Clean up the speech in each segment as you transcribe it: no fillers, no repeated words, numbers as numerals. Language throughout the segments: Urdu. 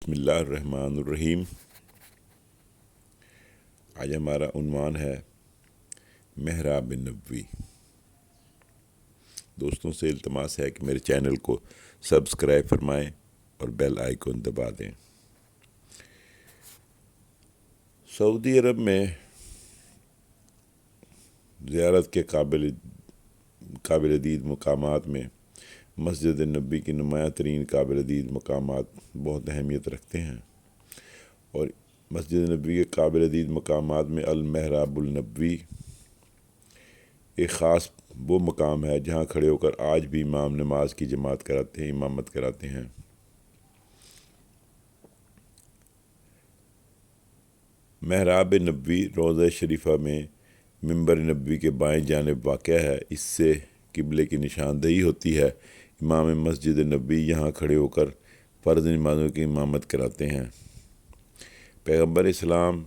بسم اللہ الرحمن الرحیم۔ آج ہمارا عنوان ہے محراب نبوی۔ دوستوں سے التماس ہے کہ میرے چینل کو سبسکرائب فرمائیں اور بیل آئیکن دبا دیں۔ سعودی عرب میں زیارت کے قابل دید مقامات میں مسجد نبوی کی نمایاں ترین قابل دید مقامات بہت اہمیت رکھتے ہیں، اور مسجد نبوی کے قابل دید مقامات میں المحراب النبوی ایک خاص وہ مقام ہے جہاں کھڑے ہو کر آج بھی امام نماز کی امامت کراتے ہیں۔ محراب نبوی روضہ شریفہ میں منبر نبوی کے بائیں جانب واقع ہے۔ اس سے قبلے کی نشاندہی ہوتی ہے۔ امام مسجد نبوی یہاں کھڑے ہو کر فرض نمازوں کی امامت کراتے ہیں۔ پیغمبر اسلام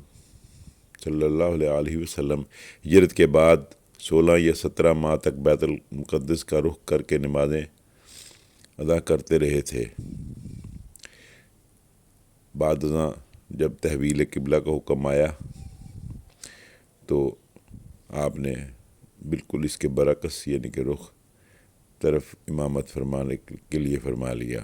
صلی اللہ علیہ وسلم ہجرت کے بعد 16 یا 17 ماہ تک بیت المقدس کا رخ کر کے نمازیں ادا کرتے رہے تھے۔ بعد ازاں جب تحویل قبلہ کا حکم آیا تو آپ نے بالکل اس کے برعکس یعنی کہ رخ طرف امامت فرمانے کے لیے فرما لیا۔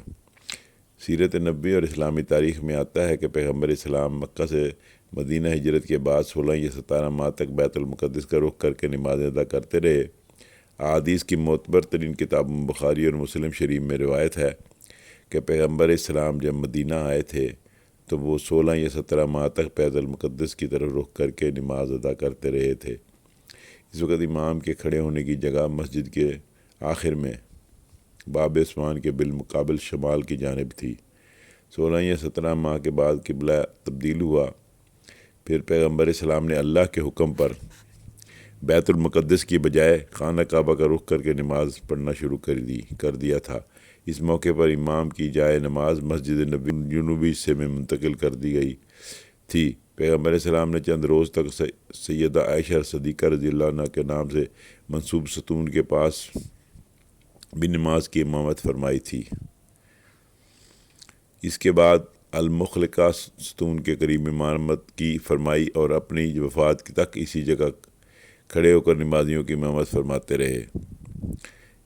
سیرت نبوی اور اسلامی تاریخ میں آتا ہے کہ پیغمبر اسلام مکہ سے مدینہ ہجرت کے بعد 16 یا 17 ماہ تک بیت المقدس کا رخ کر کے نمازیں ادا کرتے رہے۔ احادیث کی معتبر ترین کتابوں بخاری اور مسلم شریف میں روایت ہے کہ پیغمبر اسلام جب مدینہ آئے تھے تو وہ 16 یا 17 ماہ تک بیت المقدس کی طرف رخ کر کے نماز ادا کرتے رہے تھے۔ اس وقت امام کے کھڑے ہونے کی جگہ مسجد کے آخر میں باب عثمان کے بالمقابل شمال کی جانب تھی۔ 16 یا 17 ماہ کے بعد قبلہ تبدیل ہوا۔ پھر پیغمبر اسلام نے اللہ کے حکم پر بیت المقدس کی بجائے خانہ کعبہ کا رخ کر کے نماز پڑھنا شروع کر دیا تھا۔ اس موقع پر امام کی جائے نماز مسجد نبوی جنوبی حصے میں منتقل کر دی گئی تھی۔ پیغمبر اسلام نے چند روز تک سیدہ عائشہ صدیقہ رضی اللہ عنہ کے نام سے منسوب ستون کے پاس بھی نماز کی امامت فرمائی تھی۔ اس کے بعد المخلقہ ستون کے قریب امامت کی فرمائی اور اپنی وفات تک اسی جگہ کھڑے ہو کر نمازیوں کی امامت فرماتے رہے۔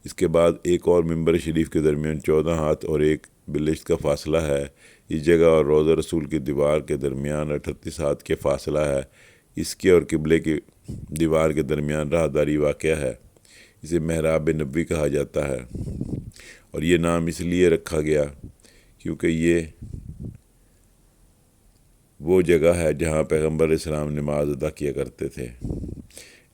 اس کے بعد ایک اور منبر شریف کے درمیان 14 ہاتھ اور 1 بلشت کا فاصلہ ہے۔ اس جگہ اور روضہ رسول کی دیوار کے درمیان 38 ہاتھ کے فاصلہ ہے۔ اس کے اور قبلے کی دیوار کے درمیان راہداری واقع ہے۔ اسے محراب نبوی کہا جاتا ہے، اور یہ نام اس لیے رکھا گیا کیونکہ یہ وہ جگہ ہے جہاں پیغمبر اسلام نماز ادا کیا کرتے تھے۔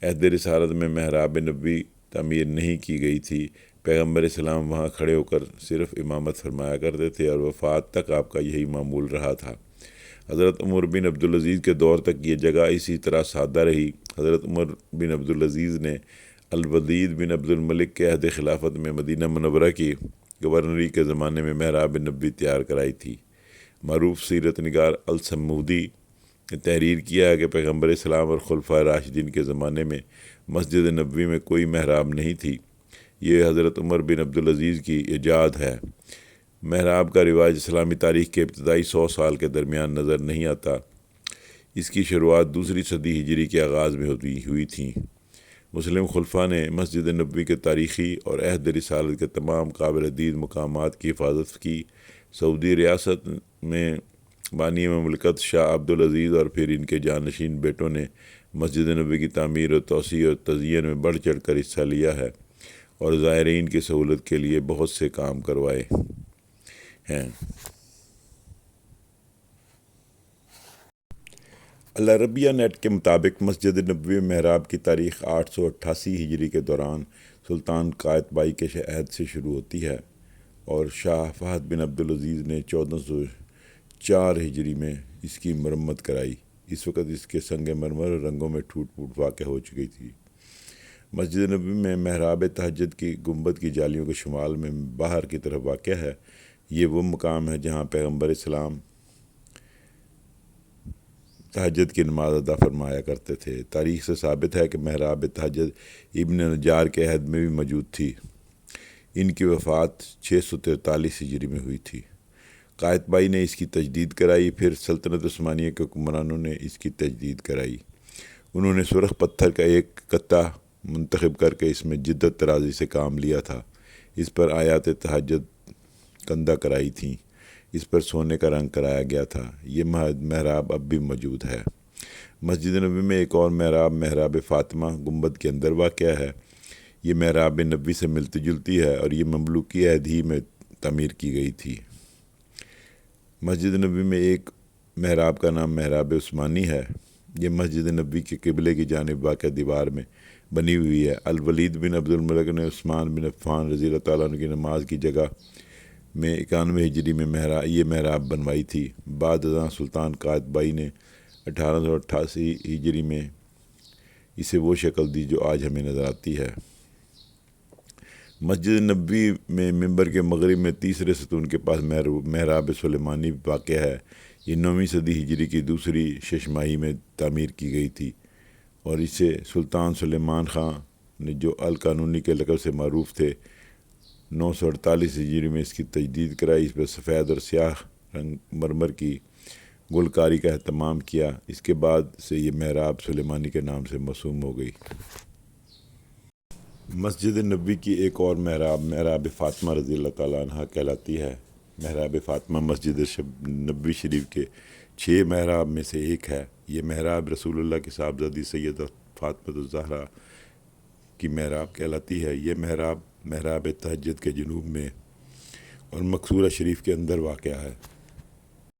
عہد رسالت میں محراب نبوی تعمیر نہیں کی گئی تھی۔ پیغمبر اسلام وہاں کھڑے ہو کر صرف امامت فرمایا کرتے تھے اور وفات تک آپ کا یہی معمول رہا تھا۔ حضرت عمر بن عبدالعزیز کے دور تک یہ جگہ اسی طرح سادہ رہی۔ حضرت عمر بن عبدالعزیز نے الولید بن عبد الملک کے عہد خلافت میں مدینہ منورہ کی گورنری کے زمانے میں محراب نبوی تیار کرائی تھی۔ معروف سیرت نگار الصمودی نے تحریر کیا ہے کہ پیغمبر اسلام اور خلفائے راشدین کے زمانے میں مسجد نبوی میں کوئی محراب نہیں تھی۔ یہ حضرت عمر بن عبدالعزیز کی ایجاد ہے۔ محراب کا رواج اسلامی تاریخ کے ابتدائی 100 سال کے درمیان نظر نہیں آتا۔ اس کی شروعات دوسری صدی ہجری کے آغاز میں ہوئی تھی۔ مسلم خلفاء نے مسجد نبوی کے تاریخی اور عہد رسالت کے تمام قابل دید مقامات کی حفاظت کی۔ سعودی ریاست میں بانی مملکت شاہ عبدالعزیز اور پھر ان کے جانشین بیٹوں نے مسجد نبوی کی تعمیر اور توسیع اور تزئین میں بڑھ چڑھ کر حصہ لیا ہے اور زائرین کی سہولت کے لیے بہت سے کام کروائے ہیں۔ العربیہ نیٹ کے مطابق مسجد نبوی محراب کی تاریخ 888 ہجری کے دوران سلطان قائتبائی کے عہد سے شروع ہوتی ہے، اور شاہ فہد بن عبدالعزیز نے 1404 ہجری میں اس کی مرمت کرائی۔ اس وقت اس کے سنگ مرمر رنگوں میں ٹوٹ پھوٹ واقع ہو چکی تھی۔ مسجد نبوی میں محراب تہجد کی گنبد کی جالیوں کے شمال میں باہر کی طرف واقع ہے۔ یہ وہ مقام ہے جہاں پیغمبر اسلام تہجد کی نماز ادا فرمایا کرتے تھے۔ تاریخ سے ثابت ہے کہ محراب تہجد ابن نجار کے عہد میں بھی موجود تھی۔ ان کی وفات 643 ہجری میں ہوئی تھی۔ قائتبائی نے اس کی تجدید کرائی، پھر سلطنت عثمانیہ کے حکمرانوں نے اس کی تجدید کرائی۔ انہوں نے سرخ پتھر کا ایک قطعہ منتخب کر کے اس میں جدت ترازی سے کام لیا تھا۔ اس پر آیات تہجد کندہ کرائی تھیں، اس پر سونے کا رنگ کرایا گیا تھا۔ یہ محراب اب بھی موجود ہے۔ مسجد نبوی میں ایک اور محراب، محراب فاطمہ، گنبد کے اندر واقع ہے۔ یہ محراب نبوی سے ملتی جلتی ہے اور یہ مملوکی عہد ہی میں تعمیر کی گئی تھی۔ مسجد نبوی میں ایک محراب کا نام محراب عثمانی ہے۔ یہ مسجد نبوی کے قبلے کی جانب واقع دیوار میں بنی ہوئی ہے۔ الولید بن عبد الملک نے عثمان بن عفان رضی اللہ تعالیٰ عنہ کی نماز کی جگہ میں 91 ہجری میں یہ محراب بنوائی تھی۔ بعد ازاں سلطان قائتبائی نے 1888 ہجری میں اسے وہ شکل دی جو آج ہمیں نظر آتی ہے۔ مسجد نبوی میں ممبر کے مغرب میں تیسرے ستون کے پاس محراب سلیمانی واقع ہے۔ یہ 9ویں صدی ہجری کی دوسری ششماہی میں تعمیر کی گئی تھی اور اسے سلطان سلیمان خان نے، جو القانونی کے لقب سے معروف تھے، 948 ہجری میں اس کی تجدید کرائی۔ اس پر سفید اور سیاہ رنگ مرمر کی گلکاری کا اہتمام کیا۔ اس کے بعد سے یہ محراب سلیمانی کے نام سے موسوم ہو گئی۔ مسجد نبوی کی ایک اور محراب، محراب فاطمہ رضی اللہ تعالیٰ عنہ کہلاتی ہے۔ محراب فاطمہ مسجد نبوی شریف کے 6 محراب میں سے ایک ہے۔ یہ محراب رسول اللہ کی صاحبزادی سیدہ فاطمہ الزہرا کی محراب کہلاتی ہے۔ یہ محراب محراب تہجد کے جنوب میں اور مقصورہ شریف کے اندر واقع ہے۔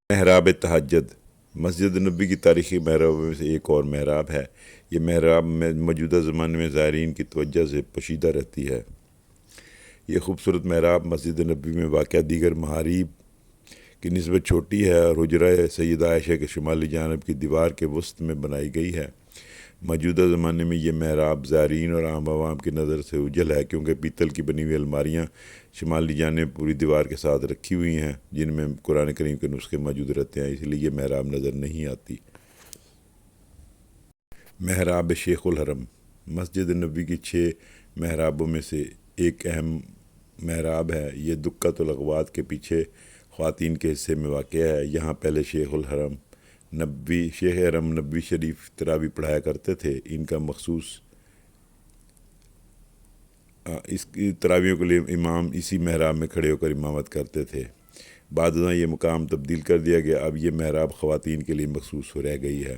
محراب تہجد مسجد نبوی کی تاریخی محرابوں میں سے ایک اور محراب ہے۔ یہ محراب میں موجودہ زمانے میں زائرین کی توجہ سے پوشیدہ رہتی ہے۔ یہ خوبصورت محراب مسجد نبوی میں واقع دیگر محاریب کی نسبت چھوٹی ہے اور حجرہ سیدہ عائشہ کے شمالی جانب کی دیوار کے وسط میں بنائی گئی ہے۔ موجودہ زمانے میں یہ محراب زائرین اور عام عوام کی نظر سے اوجھل ہے، کیونکہ پیتل کی بنی ہوئی الماریاں شمالی جانب پوری دیوار کے ساتھ رکھی ہوئی ہیں جن میں قرآن کریم کے نسخے موجود رہتے ہیں، اس لیے یہ محراب نظر نہیں آتی۔ محراب شیخ الحرم مسجد نبوی کی 6 محرابوں میں سے ایک اہم محراب ہے۔ یہ دکۃ الاغوات کے پیچھے خواتین کے حصے میں واقع ہے۔ یہاں پہلے شیخ حرم نبوی شریف تراویح پڑھایا کرتے تھے۔ ان کا مخصوص اس کی تراویحوں کے لیے امام اسی محراب میں کھڑے ہو کر امامت کرتے تھے۔ بعد ازاں یہ مقام تبدیل کر دیا گیا۔ اب یہ محراب خواتین کے لیے مخصوص رہ گئی ہے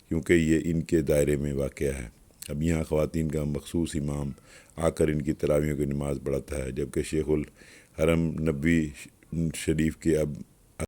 کیونکہ یہ ان کے دائرے میں واقع ہے۔ اب یہاں خواتین کا مخصوص امام آ کر ان کی تراویحوں کی نماز پڑھاتا ہے، جبکہ شیخ الحرم نبوی شریف کے اب